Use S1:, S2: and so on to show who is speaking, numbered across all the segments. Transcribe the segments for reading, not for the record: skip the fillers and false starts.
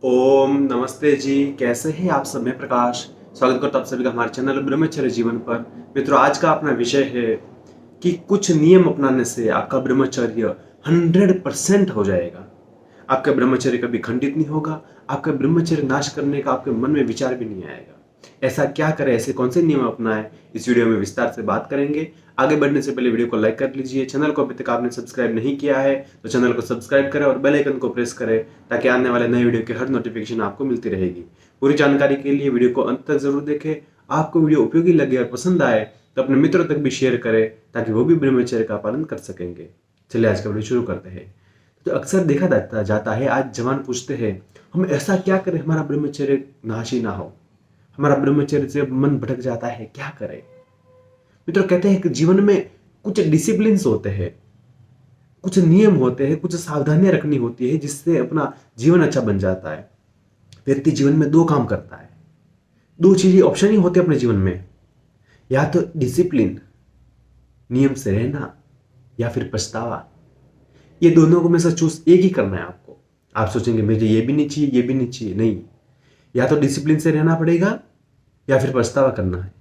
S1: ओम नमस्ते जी। कैसे हैं आप सब? मैं प्रकाश स्वागत करता हूं आप सभी का हमारे चैनल ब्रह्मचर्य जीवन पर। मित्रों, आज का अपना विषय है कि कुछ नियम अपनाने से आपका ब्रह्मचर्य 100% हो जाएगा। आपका ब्रह्मचर्य कभी खंडित नहीं होगा। आपका ब्रह्मचर्य नाश करने का आपके मन में विचार भी नहीं आएगा। ऐसा क्या करें, ऐसे कौन से नियम अपनाएं, इस वीडियो में विस्तार से बात करेंगे। आगे बढ़ने से पहले वीडियो को लाइक कर लीजिए। चैनल को अभी तक आपने सब्सक्राइब नहीं किया है तो चैनल को सब्सक्राइब करें और बेल आइकन को प्रेस करें ताकि आने वाले नए वीडियो की हर नोटिफिकेशन आपको मिलती रहेगी। पूरी जानकारी के लिए वीडियो को अंत तक जरूर देखें। आपको वीडियो उपयोगी लगे और पसंद आए तो अपने मित्रों तक भी शेयर करें ताकि वो भी ब्रह्मचर्य का पालन कर सकेंगे। चलिए आज का वीडियो शुरू करते हैं। तो अक्सर देखा जाता है, आज जवान पूछते हैं हम ऐसा क्या करें हमारा ब्रह्मचर्य नाश ही ना हो, हमारा ब्रह्मचर्य से मन भटक जाता है, क्या करें। मित्रों, कहते हैं कि जीवन में कुछ डिसिप्लिन होते हैं, कुछ नियम होते हैं, कुछ सावधानियां रखनी होती है जिससे अपना जीवन अच्छा बन जाता है। व्यक्ति जीवन में दो काम करता है, दो चीजें ऑप्शन ही होते हैं अपने जीवन में, या तो डिसिप्लिन नियम से रहना या फिर पछतावा। ये दोनों को में से चूज एक ही करना है आपको। आप सोचेंगे मुझे ये भी नहीं चाहिए, ये भी नहीं चाहिए, नहीं, या तो डिसिप्लिन से रहना पड़ेगा या फिर पछतावा करना है।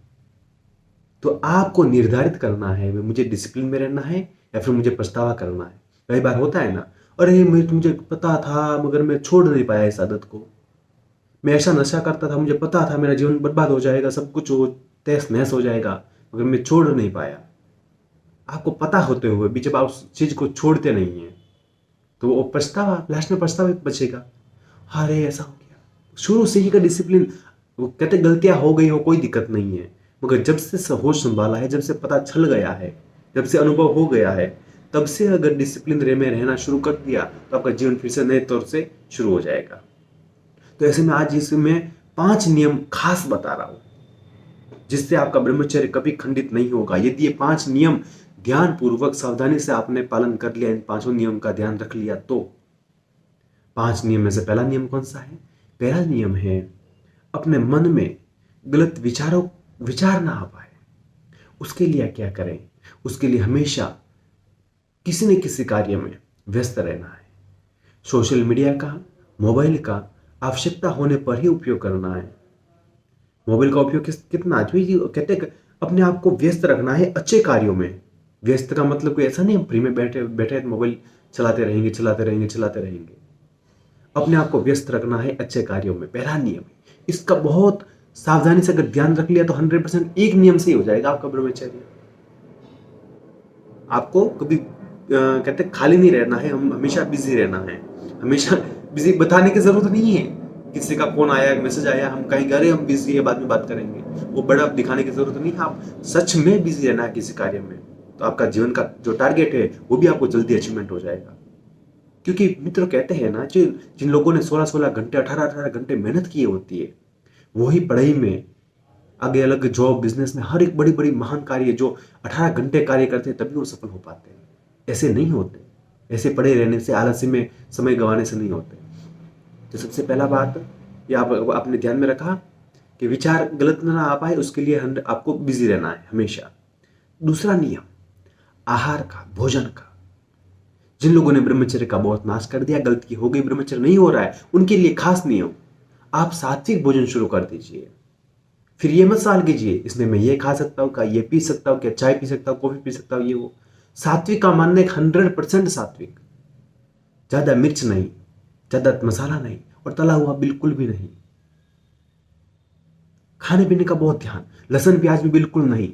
S1: तो आपको निर्धारित करना है मुझे डिसिप्लिन में रहना है या फिर मुझे पछतावा करना है। कई बार होता है ना, अरे मुझे पता था मगर मैं छोड़ नहीं पाया इस आदत को। मैं ऐसा नशा करता था, मुझे पता था मेरा जीवन बर्बाद हो जाएगा, सब कुछ तहस नहस हो जाएगा, मगर मैं छोड़ नहीं पाया। आपको पता होते हुए भी जब आप उस चीज को छोड़ते नहीं है तो वो पछतावा, लास्ट में पछतावा बचेगा। अरे ऐसा हो गया। शुरू से ही का डिसिप्लिन, वो कहते गलतियां हो गई हो कोई दिक्कत नहीं है, मगर जब से होश संभाला है, जब से पता चल गया है, जब से अनुभव हो गया है, तब से अगर डिसिप्लिन रे में रहना शुरू कर दिया तो आपका जीवन फिर से नए तौर से शुरू हो जाएगा। तो ऐसे में आज इसमें 5 नियम खास बता रहा हूं जिससे आपका ब्रह्मचर्य कभी खंडित नहीं होगा। यदि ये 5 नियम ध्यान पूर्वक सावधानी से आपने पालन कर लिया, इन पांचों नियम का ध्यान रख लिया, तो 5 नियम में से पहला नियम कौन सा है? पहला नियम है अपने मन में गलत विचार ना आ पाए। उसके लिए क्या करें? उसके लिए हमेशा किसी न किसी कार्य में व्यस्त रहना है। सोशल मीडिया का, मोबाइल का आवश्यकता होने पर ही उपयोग करना है। मोबाइल का उपयोग कितना, जो कहते हैं अपने आप को व्यस्त रखना है अच्छे कार्यों में। व्यस्त का मतलब कोई ऐसा नहीं हम फ्री में बैठे बैठे मोबाइल चलाते रहेंगे चलाते रहेंगे चलाते रहेंगे। अपने आप को व्यस्त रखना है अच्छे कार्यों में, पहला नियम है। इसका बहुत सावधानी से अगर ध्यान रख लिया तो 100% एक नियम से ही हो जाएगा आपका ब्रह्मचर्य। आपको कभी कहते खाली नहीं रहना है, हम हमेशा बिजी रहना है। हमेशा बिजी बताने की जरूरत नहीं है, किसी का फोन आया, मैसेज आया, हम कहीं गए, हम बिजी है, बाद में बात करेंगे, वो बड़ा दिखाने की जरूरत नहीं है। आप सच में बिजी रहना है किसी कार्य में, तो आपका जीवन का जो टारगेट है वो भी आपको जल्दी अचीवमेंट हो जाएगा। क्योंकि मित्र कहते हैं ना, जो जिन लोगों ने 16-16 घंटे, 18-18 घंटे मेहनत की होती है, वही पढ़ाई में आगे, अलग जॉब, बिजनेस में, हर एक बड़ी बड़ी महान कार्य जो 18 घंटे कार्य करते हैं तभी वो सफल हो पाते हैं। ऐसे नहीं होते, ऐसे पड़े रहने से, आलस्य में समय गंवाने से नहीं होते। तो सबसे पहला बात ये आपने ध्यान में रखा कि विचार गलत ना आ पाए, उसके लिए आपको बिजी रहना है हमेशा। दूसरा नियम आहार का, भोजन का। जिन लोगों ने ब्रह्मचर्य का बहुत नाश कर दिया, गलती हो गई, ब्रह्मचर्य नहीं हो रहा है, उनके लिए खास नियम, आप सात्विक भोजन शुरू कर दीजिए। फिर ये मत सवाल कीजिए इसमें मैं ये खा सकता हूँ, क्या ये पी सकता हूँ, क्या चाय पी सकता हूँ, कॉफी पी सकता हूँ, ये वो। सात्विक का मानना है 100% सात्विक। ज्यादा मिर्च नहीं, ज्यादा मसाला नहीं, और तला हुआ बिल्कुल भी नहीं। खाने पीने का बहुत ध्यान, लहसुन प्याज भी बिल्कुल नहीं।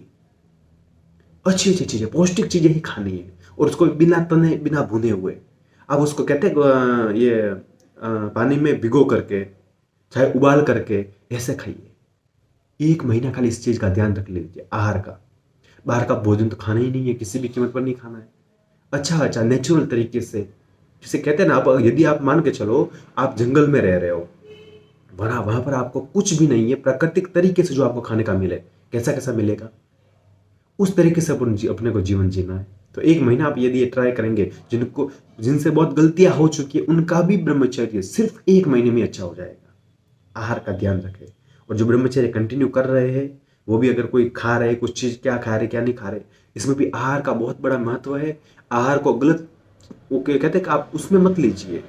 S1: अच्छी अच्छी चीजें, पौष्टिक चीजें ही खानी है, और उसको बिना तने, बिना भुने हुए। अब उसको कहते हैं पानी में भिगो करके, चाहे उबाल करके, ऐसे खाइए। 1 महीना खाली इस चीज का ध्यान रख लीजिए, आहार का। बाहर का भोजन तो खाना ही नहीं है, किसी भी कीमत पर नहीं खाना है। अच्छा अच्छा नेचुरल तरीके से, जिसे कहते हैं ना, आप यदि आप मान के चलो आप जंगल में रह रहे हो, वहां पर आपको कुछ भी नहीं है, प्राकृतिक तरीके से जो आपको खाने का मिले, कैसा कैसा मिलेगा, उस तरीके से अपने को जीवन जीना है। तो 1 महीना आप यदि ये ट्राई करेंगे, जिनसे बहुत गलतियां हो चुकी है उनका भी ब्रह्मचर्य सिर्फ 1 महीने में अच्छा हो जाएगा। आहार का ध्यान रखें। और जो ब्रह्मचर्य कंटिन्यू कर रहे हैं वो भी, अगर कोई खा रहे कुछ चीज, क्या खा रहे क्या नहीं खा रहे, इसमें भी आहार का बहुत बड़ा महत्व है। आहार को गलत, वो कहते हैं कि आप उसमें मत लीजिए,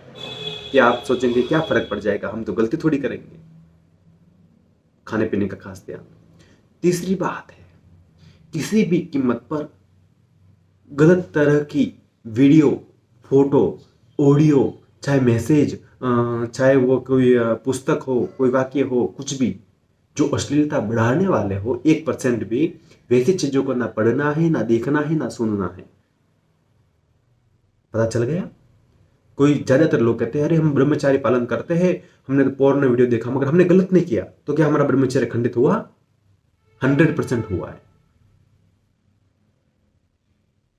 S1: या आप सोचेंगे क्या फर्क पड़ जाएगा, हम तो गलती थोड़ी करेंगे। खाने पीने का खास ध्यान। तीसरी बात है, किसी भी कीमत पर गलत तरह की वीडियो, फोटो, ऑडियो, चाहे मैसेज, चाहे वो कोई पुस्तक हो, कोई वाक्य हो, कुछ भी जो अश्लीलता बढ़ाने वाले हो, 1% भी वैसी चीजों को ना पढ़ना है, ना देखना है, ना सुनना है। पता चल गया। कोई ज्यादातर लोग कहते हैं अरे हम ब्रह्मचारी पालन करते हैं, हमने तो पोर्न वीडियो देखा, मगर हमने गलत नहीं किया, तो क्या हमारा ब्रह्मचर्य खंडित हुआ? 100% हुआ है।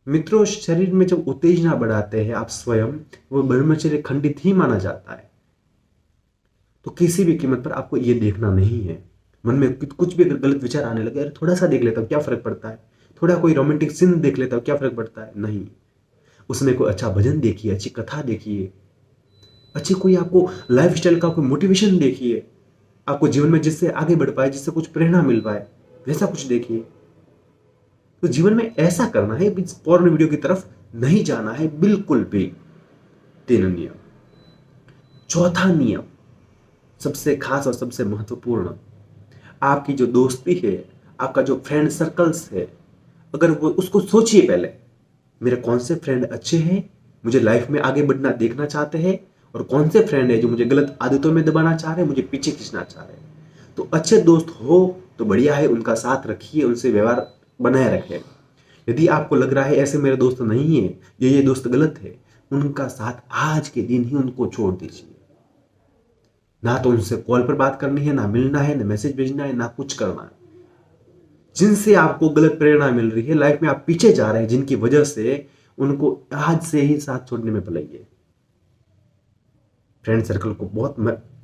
S1: मित्रों, शरीर में जब उत्तेजना बढ़ाते हैं आप स्वयं, वो ब्रह्मचर्य खंडित ही माना जाता है। तो किसी भी कीमत पर आपको ये देखना नहीं है। मन में कुछ भी अगर गलत विचार आने लगे, अरे थोड़ा सा देख लेता हूं क्या फर्क पड़ता है, थोड़ा कोई रोमांटिक सीन देख लेता हूं क्या फर्क पड़ता है, नहीं। उसमें कोई अच्छा भजन देखिए, अच्छी कथा देखिए, अच्छी कोई आपको लाइफ स्टाइल का कोई मोटिवेशन देखिए, आपको जीवन में जिससे आगे बढ़ पाए, जिससे कुछ प्रेरणा मिल पाए, वैसा कुछ देखिए। तो जीवन में ऐसा करना है, पोर्न वीडियो की तरफ नहीं जाना है बिल्कुल भी। 3 नियम। चौथा नियम सबसे खास और सबसे महत्वपूर्ण, आपकी जो दोस्ती है, आपका जो फ्रेंड सर्कल्स है, अगर वो उसको सोचिए पहले, मेरे कौन से फ्रेंड अच्छे हैं, मुझे लाइफ में आगे बढ़ना देखना चाहते हैं, और कौन से फ्रेंड है जो मुझे गलत आदतों में दबाना चाह रहे हैं, मुझे पीछे खींचना चाह रहे हैं। तो अच्छे दोस्त हो तो बढ़िया है, उनका साथ रखिए, उनसे व्यवहार बनाए रखें। यदि आपको लग रहा है ऐसे मेरे दोस्त नहीं है, ये दोस्त गलत है, उनका साथ आज के दिन ही उनको छोड़ दीजिए। ना तो उनसे कॉल पर बात करनी है, ना मिलना है, ना मैसेज भेजना है, ना कुछ करना है। जिनसे आपको गलत प्रेरणा मिल रही है, लाइफ में आप पीछे जा रहे हैं, जिनकी वजह से, उनको आज से ही साथ छोड़ने में भलाइए। फ्रेंड सर्कल को वो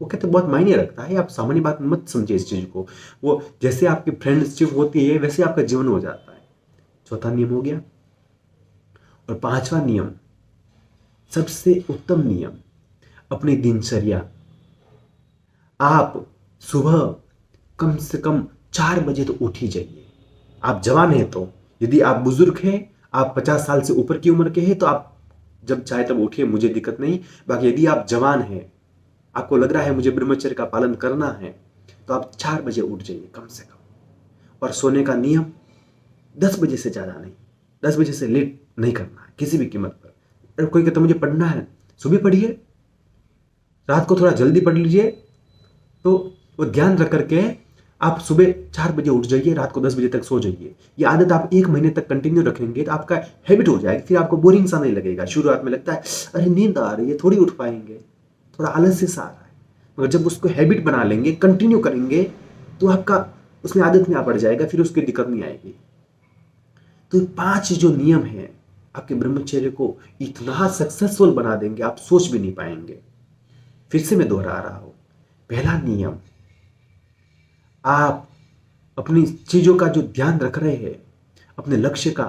S1: कहते हैं बहुत मायने रखता है। आप सामान्य बात मत समझिए इस चीज को। वो जैसे आपकी फ्रेंडशिप होती है वैसे आपका जीवन हो जाता है। चौथा नियम हो गया। और 5वां नियम, सबसे उत्तम नियम, अपनी दिनचर्या। आप सुबह कम से कम 4 बजे तो उठ ही जाइए। आप जवान हैं तो, यदि आप बुजुर्ग हैं, आप 50 साल से ऊपर की उम्र के हैं, तो आप जब चाहे तब उठिए, मुझे दिक्कत नहीं। बाकी यदि आप जवान हैं, आपको लग रहा है मुझे ब्रह्मचर्य का पालन करना है, तो आप 4 बजे उठ जाइए कम से कम। और सोने का नियम 10 बजे से ज़्यादा नहीं, 10 बजे से लेट नहीं करना है किसी भी कीमत पर। अगर कोई कहता मुझे पढ़ना है, सुबह पढ़िए, रात को थोड़ा जल्दी पढ़ लीजिए। तो वो ध्यान रख करके आप सुबह 4 बजे उठ जाइए, रात को 10 बजे तक सो जाइए। ये आदत आप 1 महीने तक कंटिन्यू रखेंगे तो आपका हैबिट हो जाएगी। फिर आपको बोरिंग सा नहीं लगेगा। शुरुआत में लगता है अरे नींद आ रही है, थोड़ी उठ पाएंगे, थोड़ा आलस्य सा आ रहा है, मगर जब उसको हैबिट बना लेंगे, कंटिन्यू करेंगे, तो आपका उसमें आदत में आ पड़ जाएगा, फिर उसकी दिक्कत नहीं आएगी। तो 5 जो नियम है आपके ब्रह्मचर्य को इतना सक्सेसफुल बना देंगे, आप सोच भी नहीं पाएंगे। फिर से मैं दोहरा रहा हूं। पहला नियम, आप अपनी चीजों का जो ध्यान रख रहे हैं, अपने लक्ष्य का,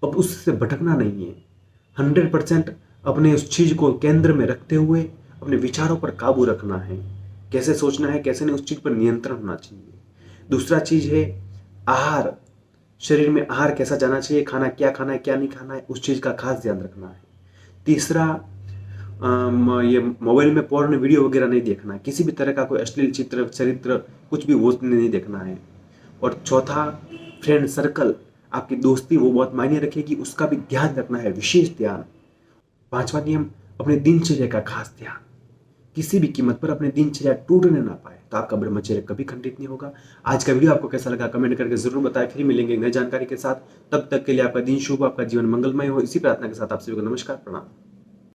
S1: अब उससे भटकना नहीं है। 100% अपने उस चीज को केंद्र में रखते हुए अपने विचारों पर काबू रखना है। कैसे सोचना है, कैसे नहीं, उस चीज पर नियंत्रण होना चाहिए। दूसरा चीज है आहार। शरीर में आहार कैसा जाना चाहिए, खाना क्या खाना है, क्या नहीं खाना है, उस चीज का खास ध्यान रखना है। तीसरा, ये मोबाइल में पोर्न वीडियो वगैरह नहीं देखना है, किसी भी तरह का कोई अश्लील चित्र, चरित्र, कुछ भी वो नहीं देखना है। और चौथा, फ्रेंड सर्कल, आपकी दोस्ती वो बहुत मायने रखेगी, उसका भी ध्यान रखना है, विशेष ध्यान। 5वां नियम, अपने दिनचर्या का खास ध्यान। किसी भी कीमत पर अपने दिनचर्या टूटने ना पाए, तो आपका ब्रह्मचर्य कभी खंडित नहीं होगा। आज का वीडियो आपको कैसा लगा कमेंट करके जरूर बताएं। फिर मिलेंगे नई जानकारी के साथ। तब तक के लिए आपका दिन शुभ, आपका जीवन मंगलमय हो, इसी प्रार्थना के साथ आप सभी को नमस्कार, प्रणाम।